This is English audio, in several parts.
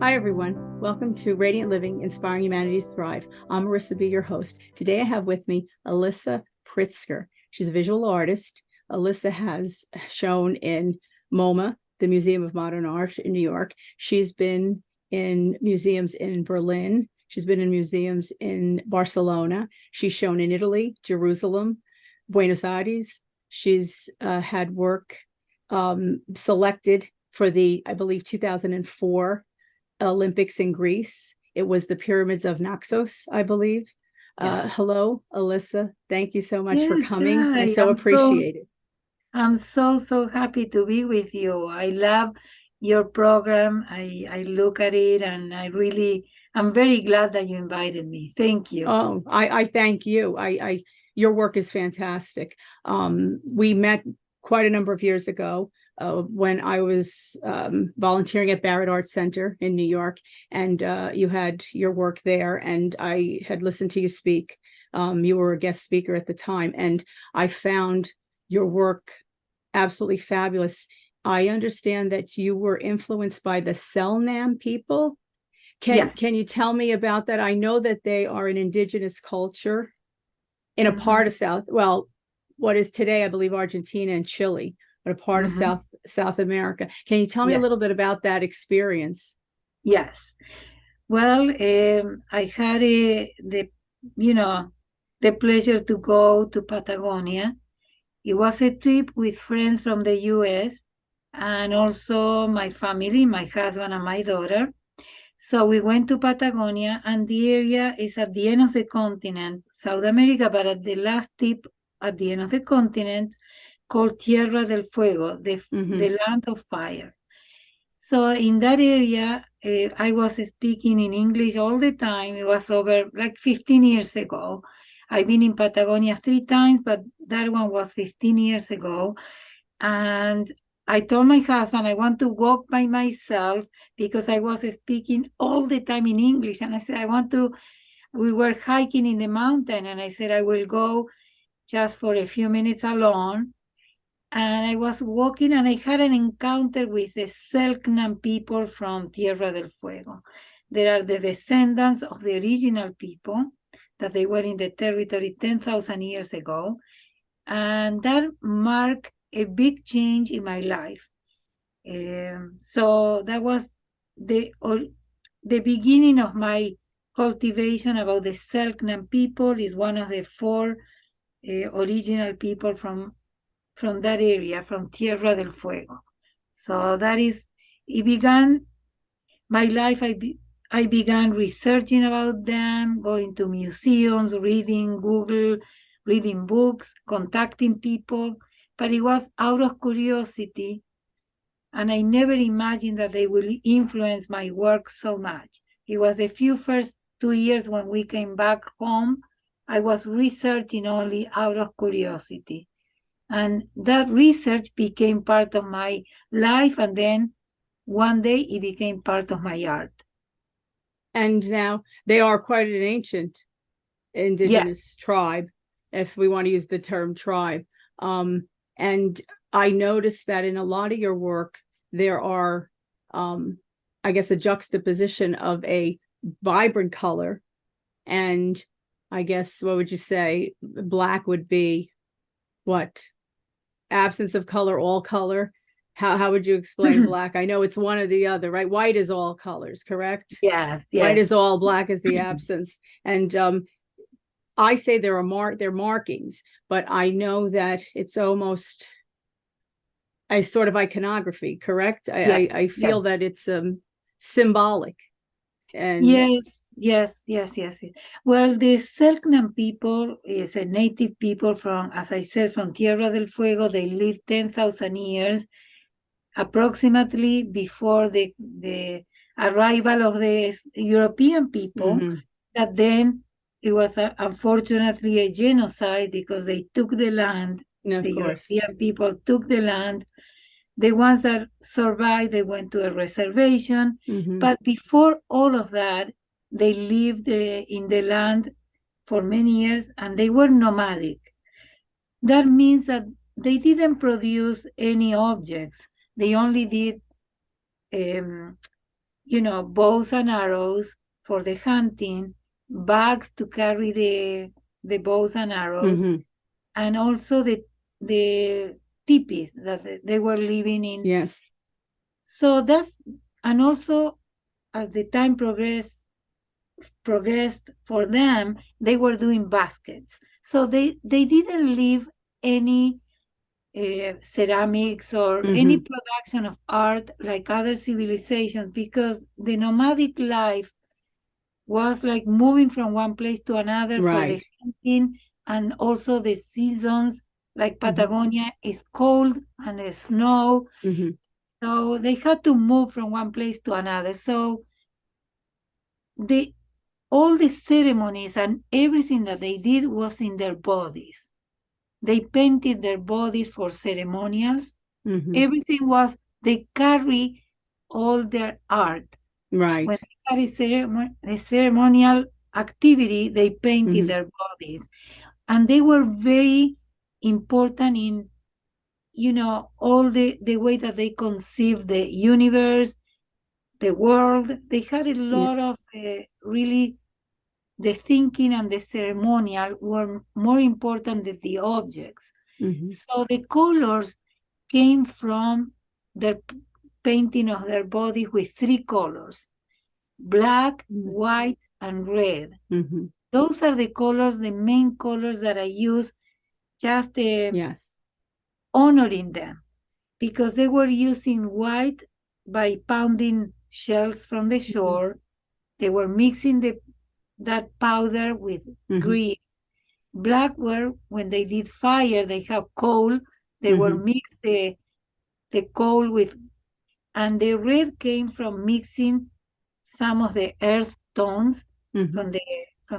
Hi, everyone. Welcome to Radiant Living, Inspiring Humanity to Thrive. I'm Marisa B, your host. Today I have with me Elisa Pritzker. She's a visual artist. Elisa has shown in MoMA, the Museum of Modern Art in New York. She's been in museums in Berlin. She's been in museums in Barcelona. She's shown in Italy, Jerusalem, Buenos Aires. She's had work selected for the, I believe, 2004 Olympics in Greece. It was the Pyramids of Naxos, I believe. Yes. Hello, Elisa. Thank you so much for Yes, coming. I hi. so appreciate it. I'm so happy to be with you. I love your program. I look at it and I'm very glad that you invited me. Thank you. Oh, I thank you. Your work is fantastic. We met quite a number of years ago when I was volunteering at Barrett Arts Center in New York, and you had your work there, and I had listened to you speak. You were a guest speaker at the time, and I found your work absolutely fabulous. I understand that you were influenced by the Selknam people. Yes. Can you tell me about that? I know that they are an indigenous culture in a part of what is today, I believe, Argentina and Chile, but a part of South America. Can you tell me a little bit about that experience? Yes. Well, I had the pleasure to go to Patagonia. It was a trip with friends from the U.S. and also my family, my husband and my daughter. So we went to Patagonia, and the area is at the end of the continent, South America, but at the last tip at the end of the continent, called Tierra del Fuego, the land of fire. So in that area, I was speaking in English all the time. It was over like 15 years ago. I've been in Patagonia 3 times, but that one was 15 years ago. And I told my husband I want to walk by myself because I was speaking all the time in English. And I said, we were hiking in the mountain, and I said, I will go just for a few minutes alone. And I was walking, and I had an encounter with the Selknam people from Tierra del Fuego. They are the descendants of the original people that they were in the territory 10,000 years ago. And that marked a big change in my life. So that was the beginning of my cultivation about the Selknam people. Is one of the 4 original people from that area, from Tierra del Fuego. So it began my life. I began researching about them, going to museums, reading Google, reading books, contacting people, but it was out of curiosity, and I never imagined that they will influence my work so much. It was the first 2 years when we came back home, I was researching only out of curiosity. And that research became part of my life, and then one day it became part of my art. And now they are quite an ancient indigenous tribe, if we want to use the term tribe. And I noticed that in a lot of your work, there are, I guess, a juxtaposition of a vibrant color. And I guess, what would you say? Black would be what? Absence of color, all color. How would you explain black? I know it's one or the other, right? White is all colors, correct? Yes. White is all, black is the absence. And I say they're markings, but I know that it's almost a sort of iconography, correct? I feel that it's symbolic. And Yes. Well, the Selknam people is a native people from, as I said, from Tierra del Fuego. They lived 10,000 years, approximately before the arrival of the European people. That then it was unfortunately a genocide because they took the land. European people took the land. The ones that survived, they went to a reservation. But before all of that, they lived in the land for many years, and they were nomadic. That means that they didn't produce any objects. They only did bows and arrows for the hunting, bags to carry the bows and arrows, and also the teepees that they were living in. Yes. So and also as the time progressed for them, they were doing baskets. So they didn't leave any ceramics or any production of art like other civilizations, because the nomadic life was like moving from one place to another for the hunting, and also the seasons, like Patagonia is cold and it's snow. So they had to move from one place to another. So all the ceremonies and everything that they did was in their bodies. They painted their bodies for ceremonials. Everything was, they carry all their art. Right. When they carry the ceremonial activity, they painted their bodies. And they were very important in, all the way that they conceived the universe, the world. They had a lot of really, the thinking and the ceremonial were more important than the objects. So the colors came from their painting of their body with 3 colors: black, white, and red. Those are the colors, the main colors that I use, just honoring them, because they were using white by pounding shells from the shore. They were mixing that powder with grease. Black were when they did fire, they have coal, they were mixed the coal with, and the red came from mixing some of the earth tones from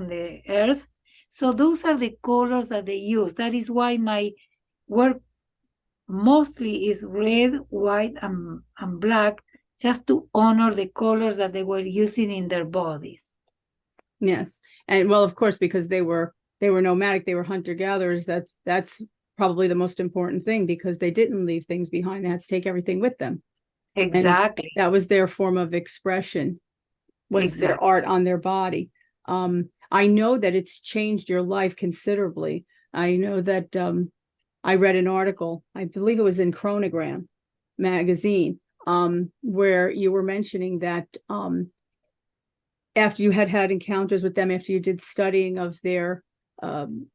the earth. So those are the colors that they use. That is why my work mostly is red, white, and black, just to honor the colors that they were using in their bodies. Yes. And well, of course, because they were nomadic, they were hunter-gatherers. That's probably the most important thing, because they didn't leave things behind. They had to take everything with them. Exactly. And that was their form of expression, was their art on their body. I know that it's changed your life considerably. I know that I read an article, I believe it was in Chronogram magazine, where you were mentioning that after you had encounters with them, after you did studying of their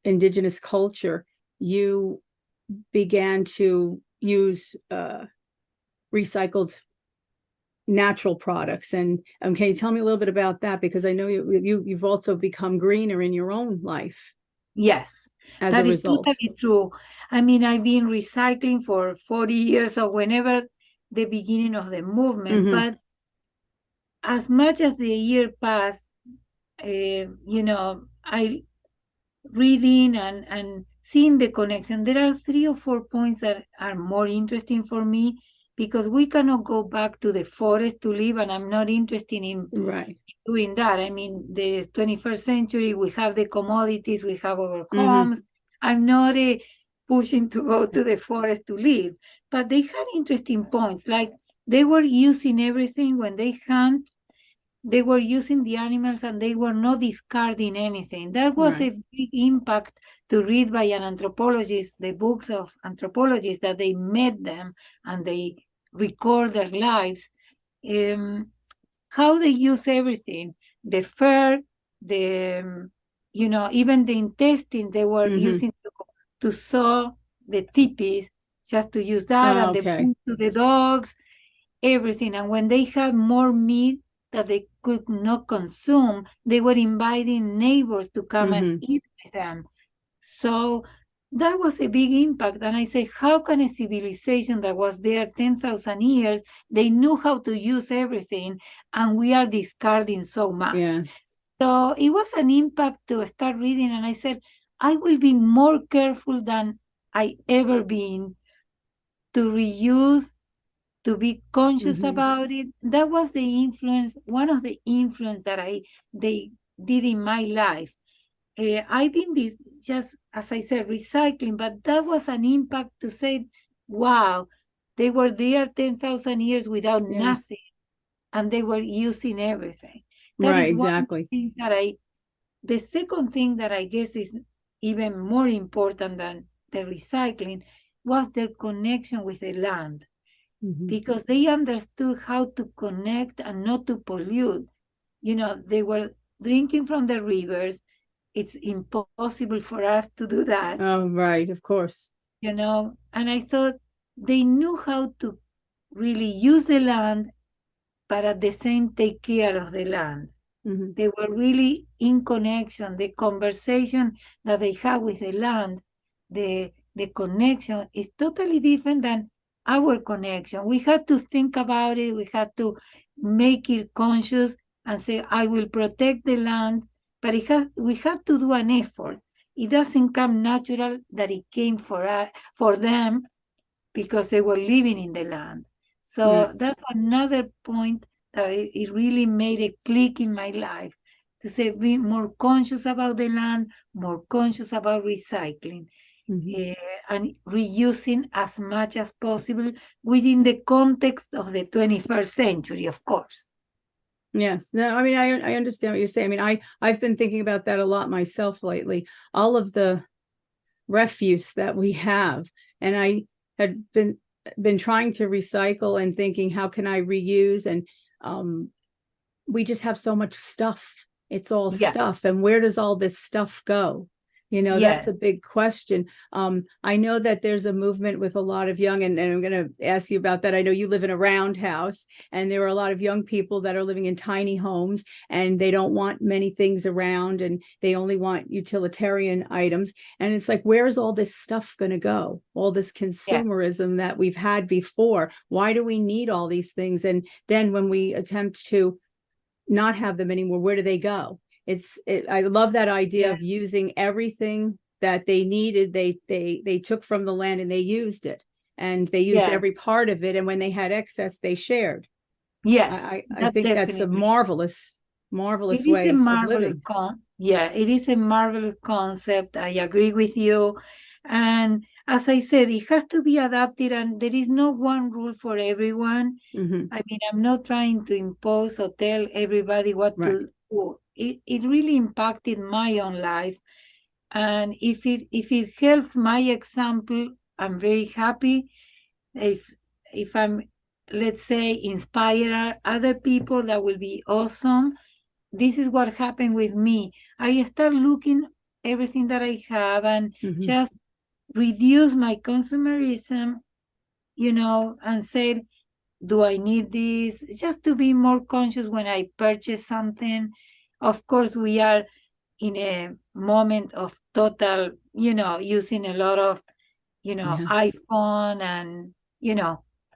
indigenous culture, you began to use recycled natural products. And can you tell me a little bit about that? Because I know you've also become greener in your own life. Yes, that is totally true. I mean, I've been recycling for 40 years, or whenever the beginning of the movement, but as much as the year passed, I reading and seeing the connection. There are 3 or 4 points that are more interesting for me, because we cannot go back to the forest to live, and I'm not interested in doing that. I mean, the 21st century, we have the commodities, we have our homes. I'm not pushing to go to the forest to live, but they had interesting points, like they were using everything when they hunt. They were using the animals, and they were not discarding anything. That was a big impact to read by an anthropologist, the books of anthropologists, that they met them and they record their lives, how they use everything, the fur, the, even the intestine, they were using to sew the teepees, just to use that, and the food to the dogs, everything. And when they had more meat that they could not consume, they were inviting neighbors to come and eat with them. So that was a big impact. And I say, how can a civilization that was there 10,000 years, they knew how to use everything, and we are discarding so much? Yes. So it was an impact to start reading, and I said, I will be more careful than I ever been to reuse, to be conscious about it. That was the influence, one of the influence that they did in my life. I've been just, as I said, recycling, but that was an impact to say, wow, they were there 10,000 years without nothing. and they were using everything. That Right, is one of exactly. the things that the second thing that I guess is even more important than the recycling was their connection with the land, because they understood how to connect and not to pollute. They were drinking from the rivers. It's impossible for us to do that, Oh, right, of course. and I thought they knew how to really use the land, but at the same take care of the land. They were really in connection. The conversation that they have with the land, the connection is totally different than our connection. We had to think about it. We had to make it conscious and say, I will protect the land, but we have to do an effort. It doesn't come natural that it came for them because they were living in the land. So that's another point that it really made a click in my life, to say be more conscious about the land, more conscious about recycling, and reusing as much as possible within the context of the 21st century, of course. Yes. No, I mean, I understand what you're saying. I mean, I've been thinking about that a lot myself lately. All of the refuse that we have, and I had been trying to recycle and thinking, how can I reuse? And we just have so much stuff. It's all stuff. And where does all this stuff go? That's a big question. I know that there's a movement with a lot of young, and I'm going to ask you about that. I know you live in a roundhouse, and there are a lot of young people that are living in tiny homes, and they don't want many things around, and they only want utilitarian items. And it's like, where is all this stuff going to go? All this consumerism that we've had before. Why do we need all these things? And then when we attempt to not have them anymore, where do they go? I love that idea of using everything that they needed. They took from the land and they used it, and they used every part of it. And when they had excess, they shared. Yes, I think that's a marvelous way of living. It is a marvelous concept. I agree with you. And as I said, it has to be adapted, and there is no one rule for everyone. I mean, I'm not trying to impose or tell everybody what to do. It really impacted my own life. And if it helps my example, I'm very happy. If I'm, let's say, inspire other people, that will be awesome. This is what happened with me. I start looking everything that I have and just reduce my consumerism, and say, do I need this? Just to be more conscious when I purchase something. Of course, we are in a moment of total, using a lot of, iPhone and,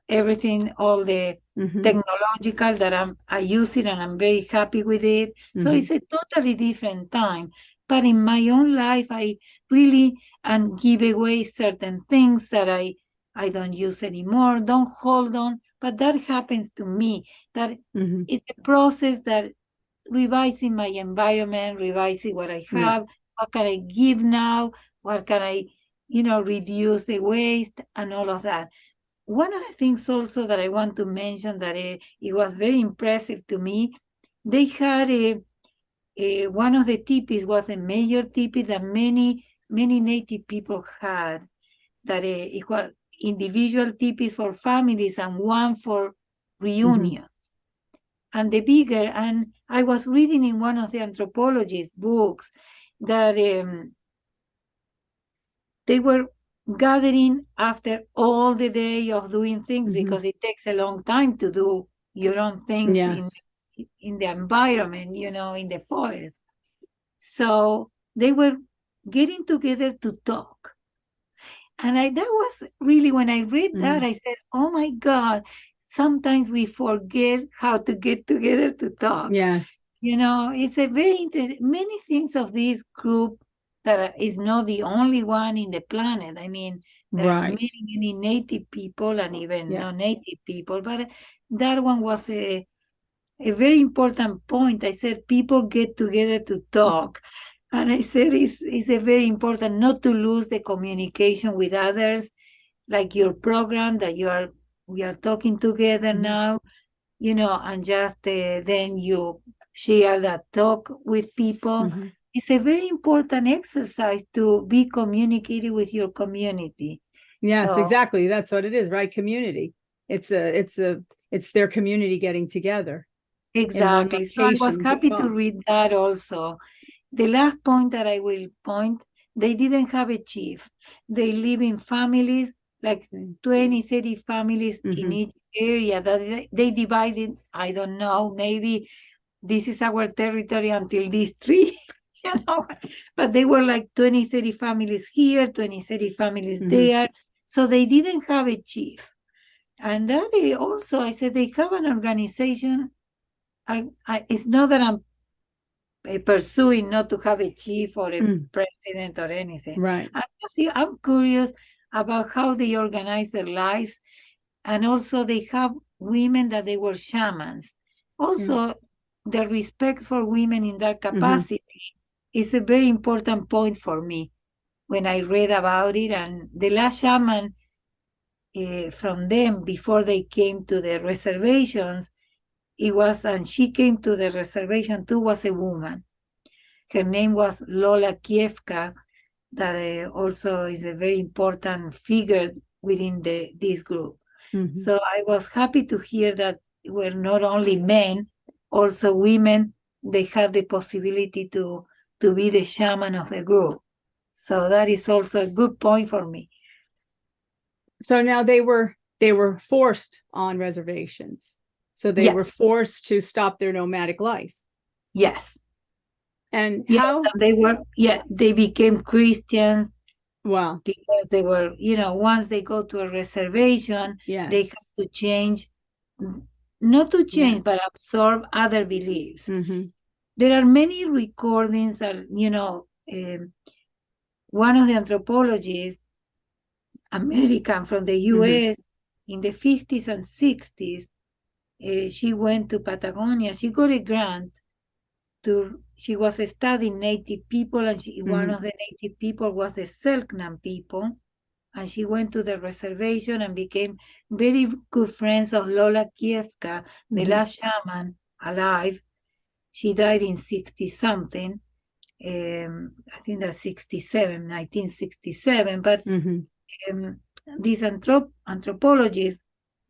everything, all the technological that I use it, and I'm very happy with it. So it's a totally different time. But in my own life, I really and give away certain things that I don't use anymore, don't hold on. But that happens to me. That is a process that revising my environment, revising what I have, what can I give now, what can I, reduce the waste and all of that. One of the things also that I want to mention that it was very impressive to me, they had one of the tipis was a major tipi that many native people had, that it was individual tipis for families and one for reunions. And the bigger, and I was reading in one of the anthropologist books that they were gathering after all the day of doing things, because it takes a long time to do your own things in the environment, in the forest. So they were getting together to talk. And that was really, when I read that, I said, oh my God, sometimes we forget how to get together to talk. Yes. It's a very interesting, many things of this group that is not the only one in the planet. I mean, there are many native people and even non-native people, but that one was a very important point. I said, people get together to talk. And I said, it's a very important not to lose the communication with others, like your program that we are talking together now. and just then you share that talk with people. Mhm. It's a very important exercise to be communicating with your community. Yes, So, exactly. That's what it is, right? Community. It's their community getting together in one exactly. So I was location. happy to read that also. The last point that I will point, they didn't have a chief. They live in families, like 20, 30 families in each area that they divided. I don't know, maybe this is our territory until these three, but they were like 20, 30 families here, 20, 30 families there. So they didn't have a chief. And that also, I said, they have an organization. It's not that I'm pursuing not to have a chief or a president or anything. Right. I'm curious about how they organize their lives. And also they have women that they were shamans. Also, the respect for women in that capacity is a very important point for me when I read about it. And the last shaman from them, before they came to the reservations, and she came to the reservation too, was a woman. Her name was Lola Kievka, that also is a very important figure within this group. So I was happy to hear that were not only men, also women, they have the possibility to be the shaman of the group. So that is also a good point for me. So now they were forced on reservations. So they were forced to stop their nomadic life. Yes. And yes, how they became Christians. Wow. Because they were, once they go to a reservation, they have to change, not to change, but absorb other beliefs. There are many recordings that, one of the anthropologists, American from the US, in the 50s and 60s, she went to Patagonia. She got a grant she was studying native people, and one of the native people was the Selknam people, and she went to the reservation and became very good friends of Lola Kievka, the last shaman alive. She died in 60-something, I think that's 1967, but this anthropologist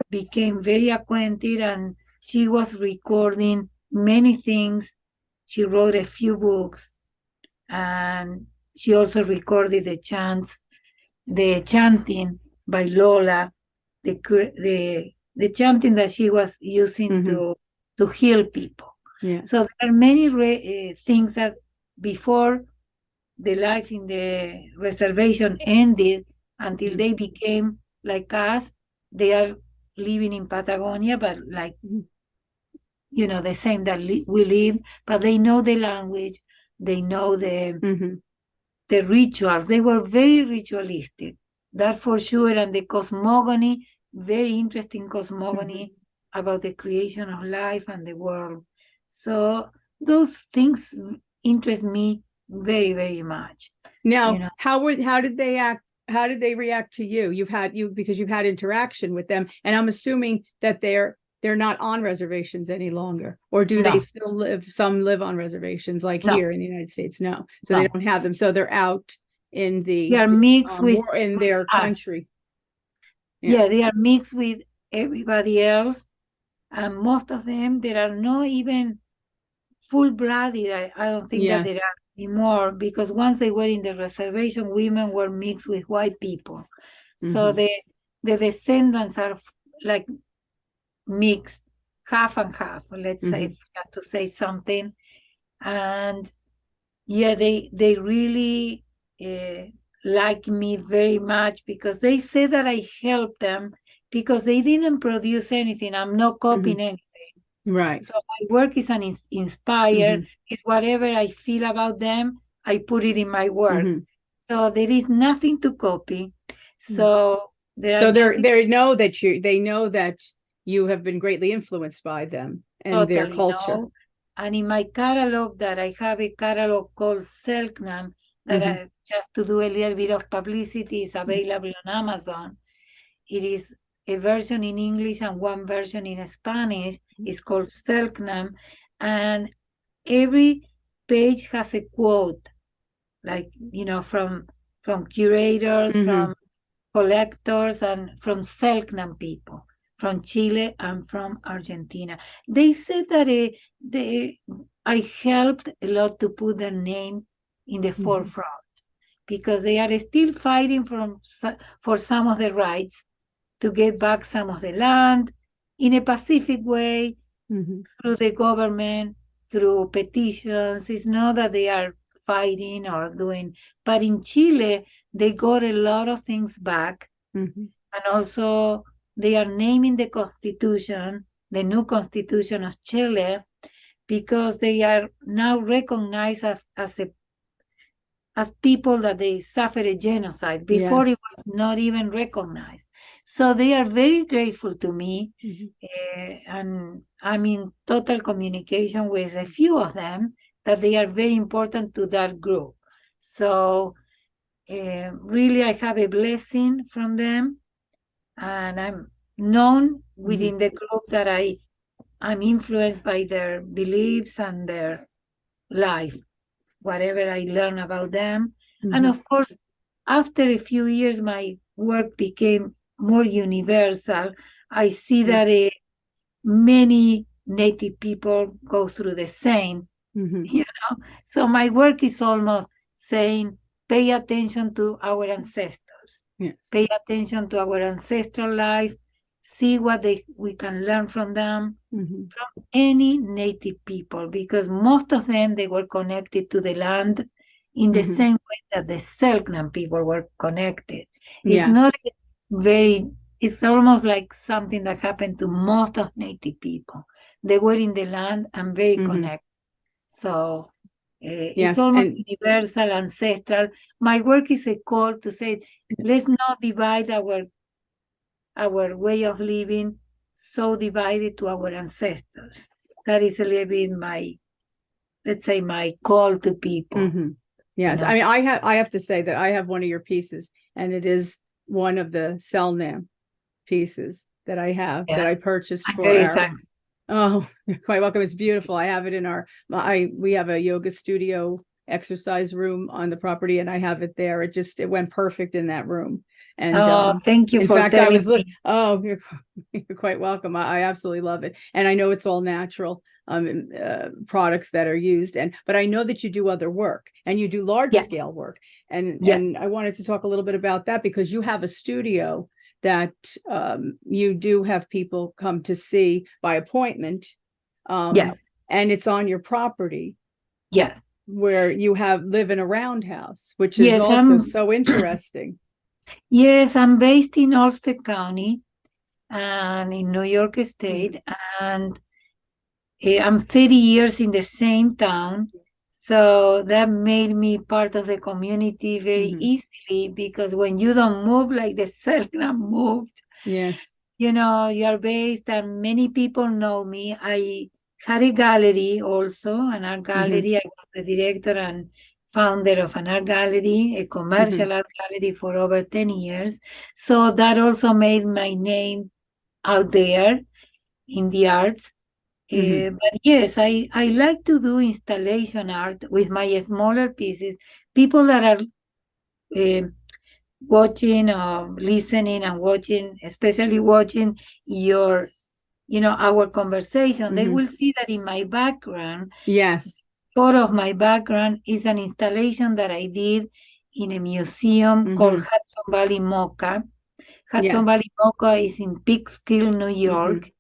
became very acquainted, and she was recording many things. She wrote a few books, and she also recorded the chanting by Lola, the chanting that she was using to heal people. So there are many things that before the life in the reservation ended, until they became like us, they are living in Patagonia, but like the same that we live, but they know the language, they know the rituals. They were very ritualistic, that for sure. And the cosmogony, very interesting cosmogony about the creation of life and the world. So those things interest me very, very much. Now, how did they act? How did they react to you? Because you've had interaction with them, and I'm assuming that they're not on reservations any longer, or do they still live? Some live on reservations, like here in the United States. No, so they don't have them. So they're out in they are mixed in their country. Yeah, they are mixed with everybody else, and most of them, there are no even full-blooded. I don't think that there are anymore, because once they were in the reservation, women were mixed with white people. So the descendants are like mixed, half and half, let's say, just to say something. And they really like me very much, because they say that I helped them, because they didn't produce anything. I'm not copying anything. Right. So my work is an inspired. It's whatever I feel about them, I put it in my work. So there is nothing to copy. So they know that you have been greatly influenced by them and their culture. No. And in my catalog, that I have a catalog called Selknam, that I just to do a little bit of publicity, is available on Amazon. It is a version in English and one version in Spanish. It's called Selknam, and every page has a quote, like, from curators, from collectors, and from Selknam people, from Chile and from Argentina. They said that I helped a lot to put their name in the forefront, because they are still fighting for some of the rights to get back some of the land in a pacific way, through the government, through petitions. It's not that they are fighting or doing, but in Chile, they got a lot of things back. And also they are naming the constitution, the new constitution of Chile, because they are now recognized as people that they suffered a genocide. Before, it was not even recognized. So they are very grateful to me, and I'm in total communication with a few of them, that they are very important to that group. So really, I have a blessing from them, and I'm known within the group that I'm influenced by their beliefs and their life, whatever I learn about them. And of course, after a few years, my work became more universal. I see that many Native people go through the same, So my work is almost saying, pay attention to our ancestors. Pay attention to our ancestral life, see what we can learn from them, from any Native people, because most of them, they were connected to the land in the same way that the Selknam people were connected. It's not it's almost like something that happened to most of Native people. They were in the land and very connected. So it's almost universal, ancestral. My work is a call to say, let's not divide our way of living, so divided to our ancestors. That is a little bit my call to people. Yes, I mean, I have to say that I have one of your pieces, and it is one of the Selknam pieces that I have, that I purchased for our. Oh, you're quite welcome. It's beautiful. I have it in we have a yoga studio exercise room on the property, and I have it there. It went perfect in that room. And thank you. In fact, I was looking. Oh, you're quite welcome. I absolutely love it, and I know it's all natural products that are used. But I know that you do other work, and you do large scale work, and I wanted to talk a little bit about that, because you have a studio that you do have people come to see by appointment. And it's on your property. Where you live in a roundhouse, which is also so interesting. Yes, I'm based in Ulster County and in New York State, and I'm 30 years in the same town. So that made me part of the community very easily, because when you don't move like the Selknam moved, you're based, and many people know me. I had a gallery also, an art gallery. I was the director and founder of an art gallery, a commercial art gallery, for over 10 years. So that also made my name out there in the arts. But yes, I like to do installation art with my smaller pieces. People that are watching, listening and watching, especially watching our conversation, they will see that in my background, part of my background is an installation that I did in a museum called Hudson Valley MoCA. Hudson Valley MoCA is in Peekskill, New York,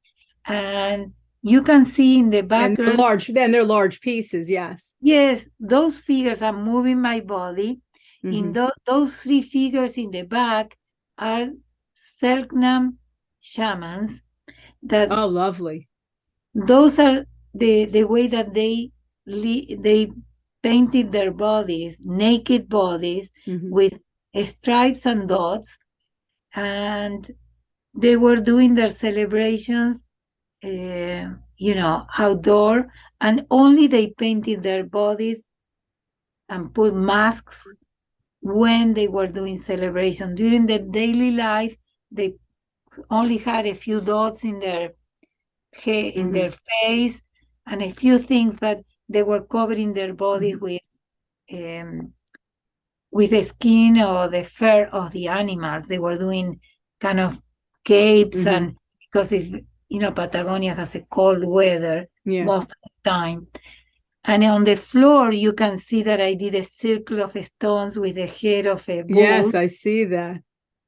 and you can see in the background. And they're large pieces, yes. Yes, those figures are moving my body. In those three figures in the back are Selknam shamans. Oh, lovely. Those are the way that they painted their bodies, naked bodies, with stripes and dots, and they were doing their celebrations outdoor, and only they painted their bodies and put masks when they were doing celebration. During their daily life, they only had a few dots in their head, in Mm-hmm. their face, and a few things, but they were covering their body with the skin or the fur of the animals. They were doing kind of capes, Mm-hmm. and because Patagonia has a cold weather Yeah. most of the time. And on the floor, you can see that I did a circle of stones with the head of a bull. Yes, I see that.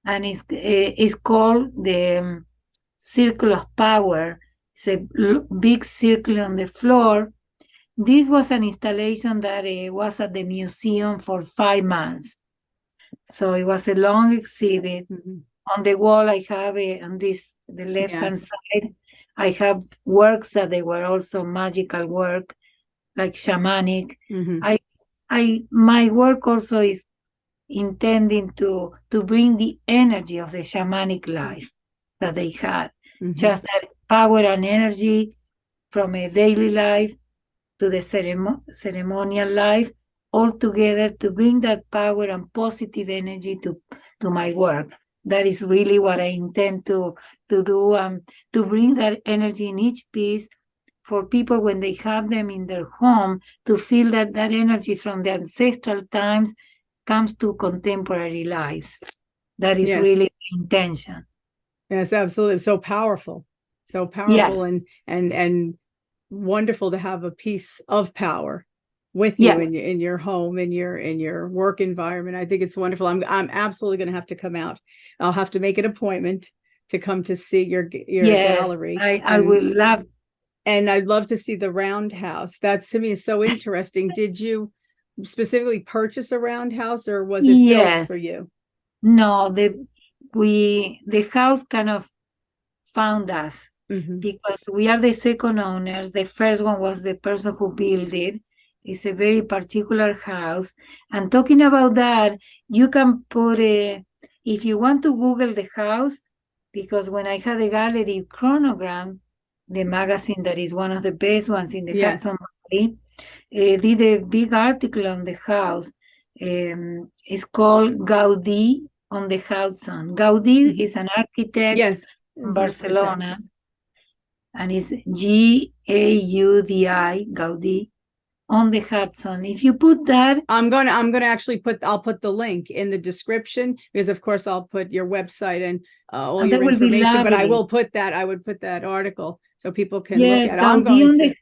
And it's called the Circle of Power. It's a big circle on the floor. This was an installation that was at the museum for 5 months. So it was a long exhibit. Mm-hmm. On the wall, I have on the left-hand side, I have works that they were also magical work, like shamanic. Mm-hmm. My work also is intending to bring the energy of the shamanic life that they had, just that power and energy from a daily life to the ceremonial life, all together to bring that power and positive energy to my work. That is really what I intend to do, to bring that energy in each piece for people when they have them in their home, to feel that energy from the ancestral times comes to contemporary lives. That is really the intention. Yes, absolutely. So powerful. And wonderful to have a piece of power with you in your home, in your work environment. I think it's wonderful. I'm absolutely going to have to come out. I'll have to make an appointment to come to see your gallery. I will love. And I'd love to see the roundhouse. That to me is so interesting. Did you specifically purchase a roundhouse, or was it built for you? No, the house kind of found us because we are the second owners. The first one was the person who built it. It's a very particular house. And talking about that, you can put if you want to Google the house, because when I had a gallery, Chronogram, the magazine that is one of the best ones in the Hudson Valley, did a big article on the house. It's called Gaudí on the Hudson. Gaudí is an architect in Barcelona, and it's Gaudi, Gaudí, on the Hudson. If you put that, I'm gonna actually I'll put the link in the description, because of course I'll put your website and all your information, but I would put that article so people can look at it. I'm going to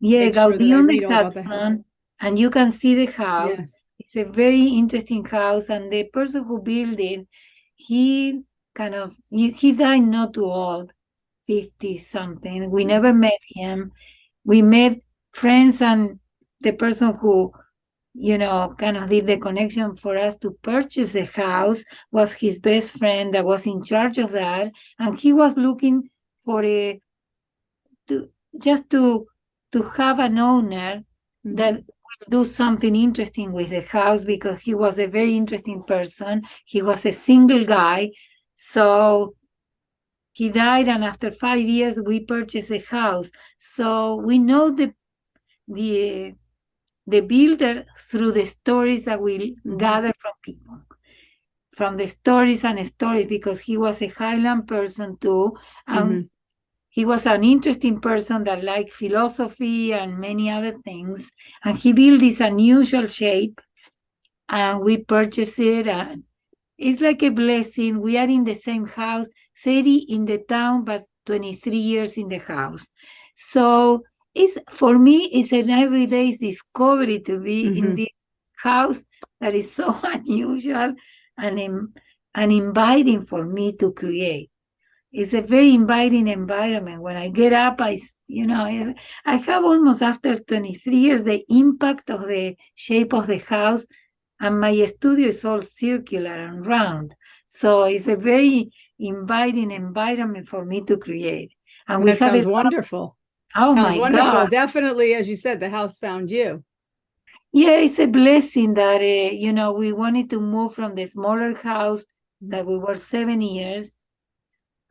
make sure that I read all about the house. And you can see the house. Yes. It's a very interesting house, and the person who built it, he died not too old, 50 something. We never met him. We met friends, and the person who kind of did the connection for us to purchase the house was his best friend that was in charge of that, and he was looking for to have an owner that will do something interesting with the house, because he was a very interesting person. He was a single guy, so he died, and after 5 years we purchased the house. So we know the builder through the stories that we gather from people, from the stories, because he was a Highland person too, and he was an interesting person that liked philosophy and many other things, and he built this unusual shape, and we purchased it, and it's like a blessing. We are in the same house, 30 in the town, but 23 years in the house. So for me, it's an everyday discovery to be in this house that is so unusual and inviting for me to create. It's a very inviting environment. When I get up, I have almost, after 23 years, the impact of the shape of the house, and my studio is all circular and round. So it's a very inviting environment for me to create. And that sounds wonderful. Oh my God. Definitely, as you said, the house found you. Yeah, it's a blessing that, we wanted to move from the smaller house that we were 7 years.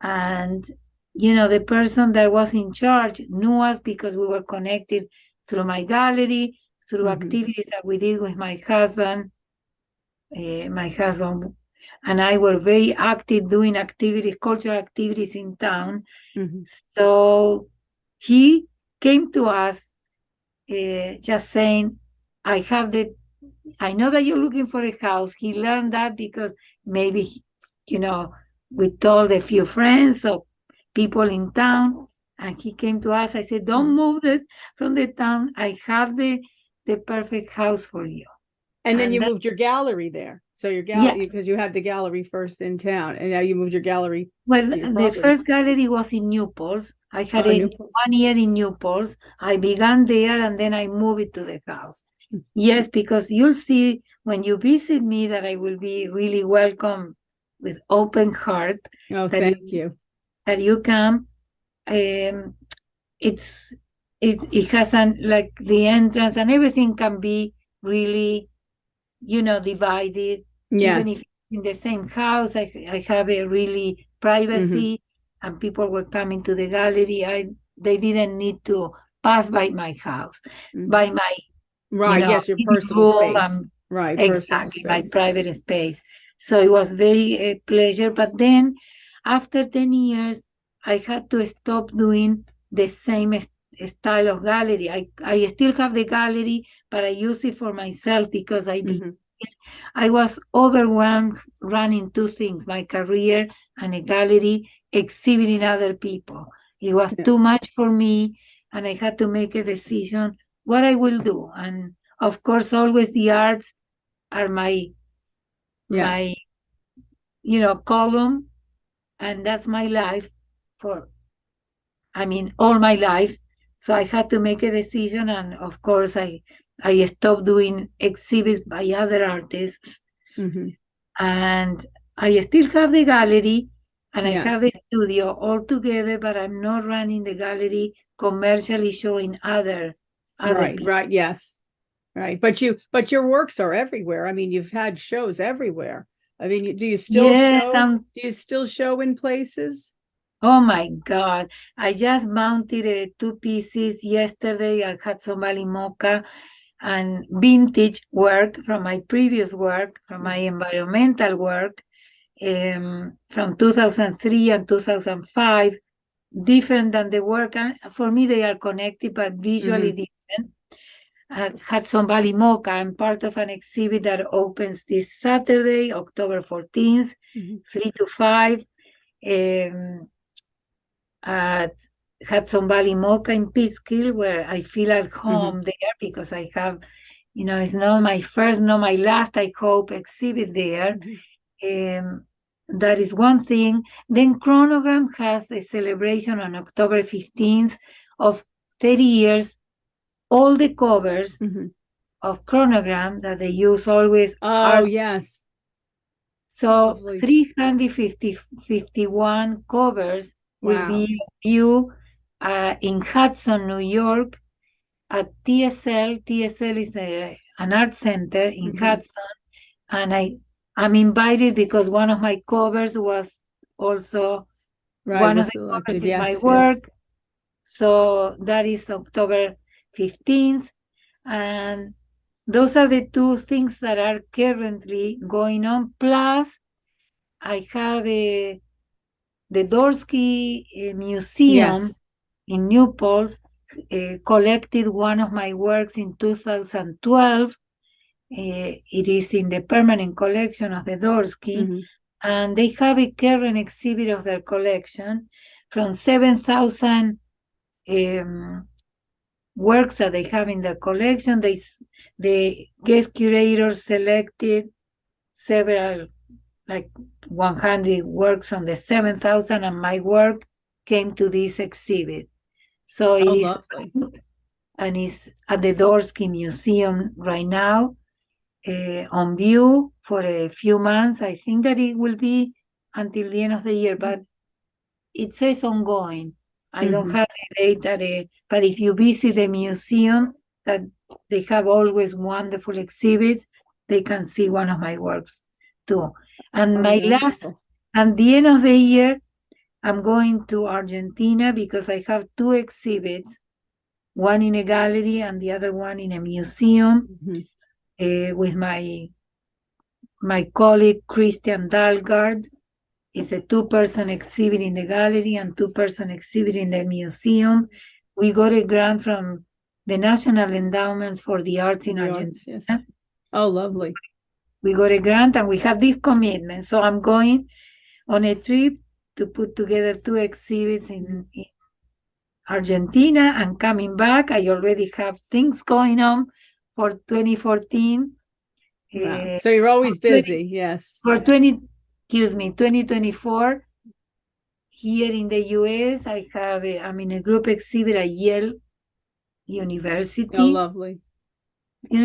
And, the person that was in charge knew us because we were connected through my gallery, through activities that we did with my husband. My husband and I were very active doing activities, cultural activities in town. Mm-hmm. So he came to us just saying, I know that you're looking for a house. He learned that because maybe, we told a few friends or people in town, and he came to us. I said, don't move it from the town. I have the perfect house for you. And then you moved your gallery there. So your gallery, because you had the gallery first in town, and now you moved your gallery. Well, the first gallery was in New Paltz. I had 1 year in New Paltz. I began there, and then I moved it to the house. Yes, because you'll see when you visit me that I will be really welcome with open heart. Oh, thank you. That you come. It has like the entrance and everything can be really, divided. Yes. Even if in the same house, I have a really privacy, and people were coming to the gallery. They didn't need to pass by my house, by my yes, your personal space. Right, exactly, my private space. So it was very a pleasure. But then, after 10 years, I had to stop doing the same style of gallery. I still have the gallery, but I use it for myself because I was overwhelmed running two things, my career and a gallery, exhibiting other people. It was too much for me, and I had to make a decision what I will do. And of course, always the arts are my column, and that's my life all my life. So I had to make a decision, and of course, I stopped doing exhibits by other artists, and I still have the gallery, and I have the studio all together, but I'm not running the gallery commercially, showing other people. Right, yes. Right. But your works are everywhere. I mean, you've had shows everywhere. I mean, do you still show? Do you still show in places? Oh my God. I just mounted 2 pieces yesterday at Hudson Valley MoCA, and vintage work from my previous work, from my environmental work, from 2003 and 2005, different than the work. And for me, they are connected, but visually different. At Hudson Valley MoCA, I'm part of an exhibit that opens this Saturday, October 14th, 3 to 5, at Hudson Valley MoCA in Pittsfield, where I feel at home there because I have, it's not my first, not my last, I hope, exhibit there. That is one thing. Then Chronogram has a celebration on October 15th of 30 years, all the covers of Chronogram that they use always. Oh, yes. So 351 covers will be viewed in Hudson, New York, at TSL. TSL is an art center in Hudson, and I'm invited because one of my covers was also one of the covers in my work. So that is October 15th, and those are the two things that are currently going on. Plus, I have the Dorsky Museum in New Paltz collected one of my works in 2012. It is in the permanent collection of the Dorsky, and they have a current exhibit of their collection from 7,000 works that they have in their collection. The guest curators selected several, like 100 works from the 7,000, and my work came to this exhibit. So it is out, and it's at the Dorsky Museum right now, on view for a few months. I think that it will be until the end of the year, but it says ongoing. I don't have a date but if you visit the museum, that they have always wonderful exhibits, they can see one of my works too. And my last, at the end of the year, I'm going to Argentina because I have 2 exhibits, one in a gallery and the other one in a museum, with my my colleague Christian Dalgard. It's a 2-person exhibit in the gallery and 2-person exhibit in the museum. We got a grant from the National Endowments for the Arts in Argentina. Yes. Oh, lovely. We got a grant and we have this commitment. So I'm going on a trip to put together 2 exhibits in Argentina and coming back. I already have things going on for 2014. Wow. So you're always busy. Yes. For 2024, here in the US, I'm in a group exhibit at Yale University. Oh, lovely.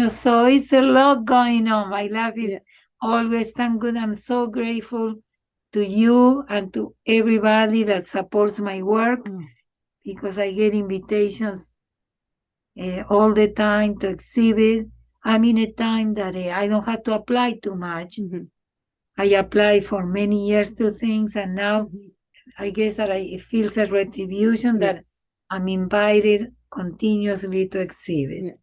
So it's a lot going on. My life is always, thank God, I'm so grateful to you and to everybody that supports my work, because I get invitations all the time to exhibit. I'm in a time that I don't have to apply too much. I applied for many years to things, and now I guess that it feels a retribution that I'm invited continuously to exhibit. Yes.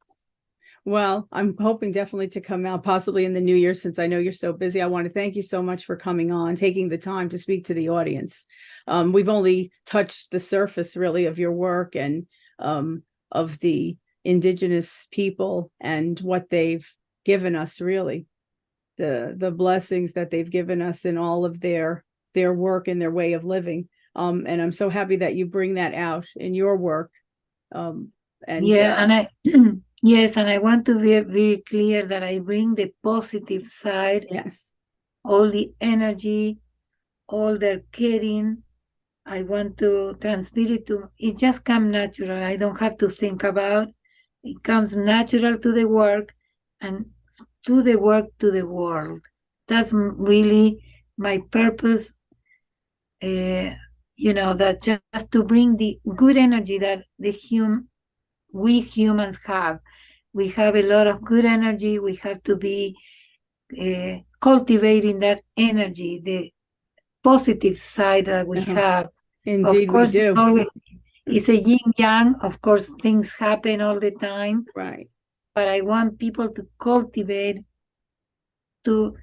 Well, I'm hoping definitely to come out possibly in the new year, since I know you're so busy. I want to thank you so much for coming on, taking the time to speak to the audience. We've only touched the surface, really, of your work and of the indigenous people and what they've given us, really, the blessings that they've given us in all of their work and their way of living. And I'm so happy that you bring that out in your work. Yes, and I want to be very clear that I bring the positive side. Yes. All the energy, all their caring. I want to transmit it it just comes natural. I don't have to think about. It comes natural to the work and to the work to the world. That's really my purpose. That just to bring the good energy that we humans have. We have a lot of good energy. We have to be cultivating that energy, the positive side that we have. Indeed, of course, we do. It's a yin-yang. Of course, things happen all the time. Right. But I want people to cultivate, to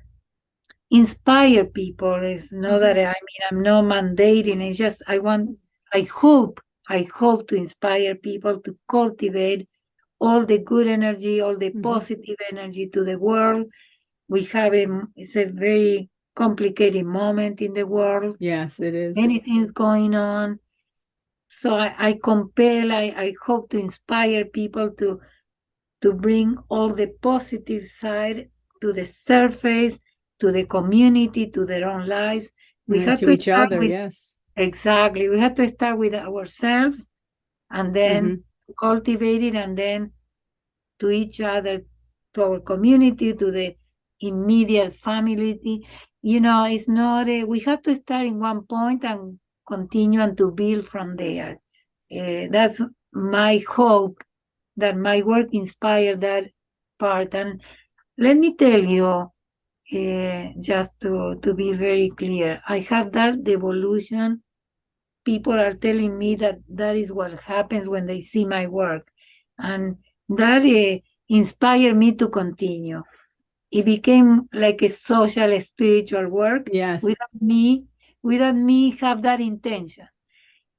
inspire people. It's not that I'm not mandating. It's just I hope to inspire people to cultivate all the good energy, all the positive energy to the world. It's a very complicated moment in the world. Yes, it is. Many things going on. So I hope to inspire people to bring all the positive side to the surface, to the community, to their own lives. We have to each other, yes. Exactly. We have to start with ourselves and then cultivate it, and then to each other, to our community, to the immediate family. It's not we have to start in one point and continue and to build from there. That's my hope, that my work inspired that part. And let me tell you, just to be very clear, I have that devolution. People are telling me that is what happens when they see my work. And that inspired me to continue. It became like a social, spiritual work. Yes. Without me have that intention.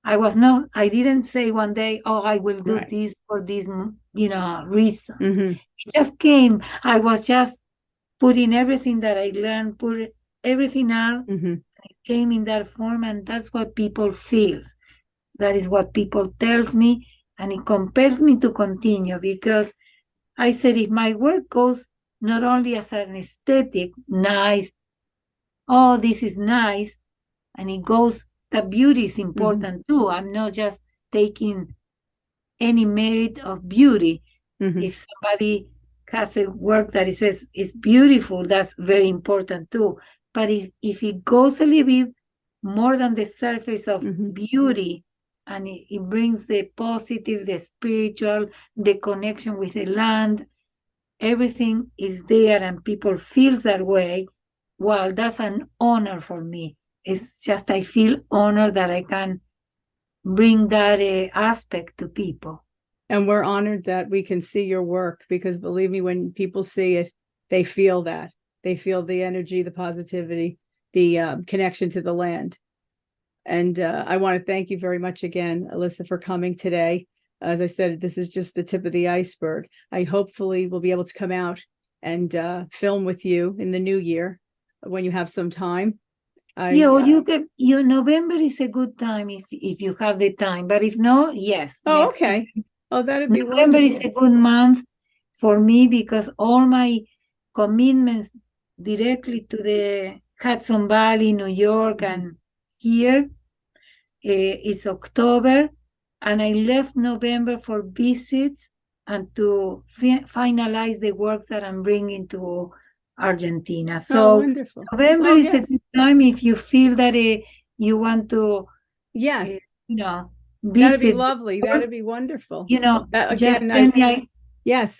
I didn't say one day, I will do this for this, reason. It just came. I was just putting everything that I learned, put everything out. It came in that form, and that's what people feel. That is what people tells me, and it compels me to continue, because I said, if my work goes not only as an aesthetic, nice, this is nice, and it goes, the beauty is important too. I'm not just taking any merit of beauty. If somebody has a work that it says is beautiful, that's very important too. But if it goes a little bit more than the surface of beauty, and it brings the positive, the spiritual, the connection with the land, everything is there, and people feel that way, well, that's an honor for me. It's just I feel honored that I can bring that aspect to people. And we're honored that we can see your work, because believe me, when people see it, they feel that. they feel the energy, the positivity, the connection to the land. And I want to thank you very much again, Elisa, for coming today. As I said, this is just the tip of the iceberg. I hopefully will be able to come out and film with you in the new year when you have some time. November is a good time if you have the time, but if not, yes. Oh, okay. Oh, that'd be November wonderful. is a good month for me because all my commitments directly to the Hudson Valley, New York, and here is October, and I left November for visits and to finalize the work that I'm bringing to Argentina. So wonderful. November is a good time if you feel that you want to, visit. That'd be lovely. That'd be wonderful. Yes,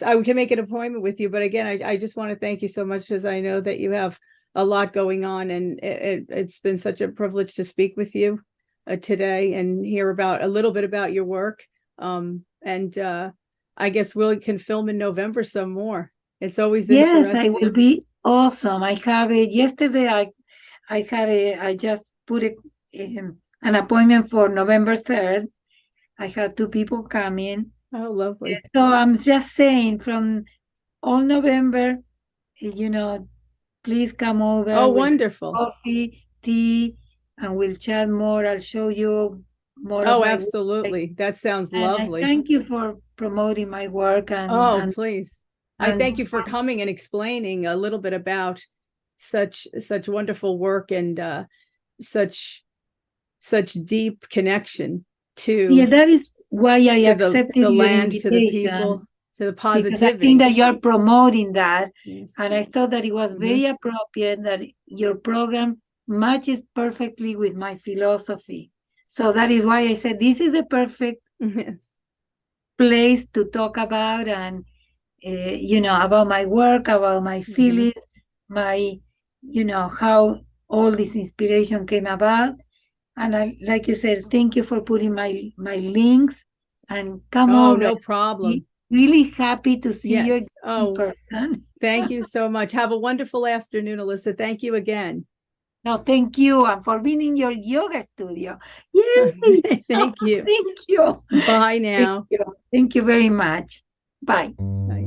I can make an appointment with you. But again, I just want to thank you so much, because I know that you have a lot going on, and it's been such a privilege to speak with you today and hear a little bit about your work. I guess we can film in November some more. It's always interesting. Yes, it will be awesome. I have it yesterday. I just put an appointment for November 3rd. I had 2 people coming. Oh, lovely. So I'm just saying, from all November, please come over. Oh, wonderful. Coffee, tea, and we'll chat more. I'll show you more. Oh, absolutely. Work. That sounds lovely. I thank you for promoting my work. Please. I thank you for coming and explaining a little bit about such wonderful work and such deep connection to. Yeah, that is why I accepted the land, to the people, to the positivity. Because I think that you're promoting that, and I thought that it was very appropriate that your program matches perfectly with my philosophy. So that is why I said this is the perfect place to talk about, and about my work, about my feelings, my how all this inspiration came about. And like you said, thank you for putting my links, and come over. No problem. Really happy to see you in person. Thank you so much. Have a wonderful afternoon, Elisa. Thank you again. No, thank you, and for being in your yoga studio. Yay! Thank you. Thank you. Bye now. Thank you very much. Bye. Bye.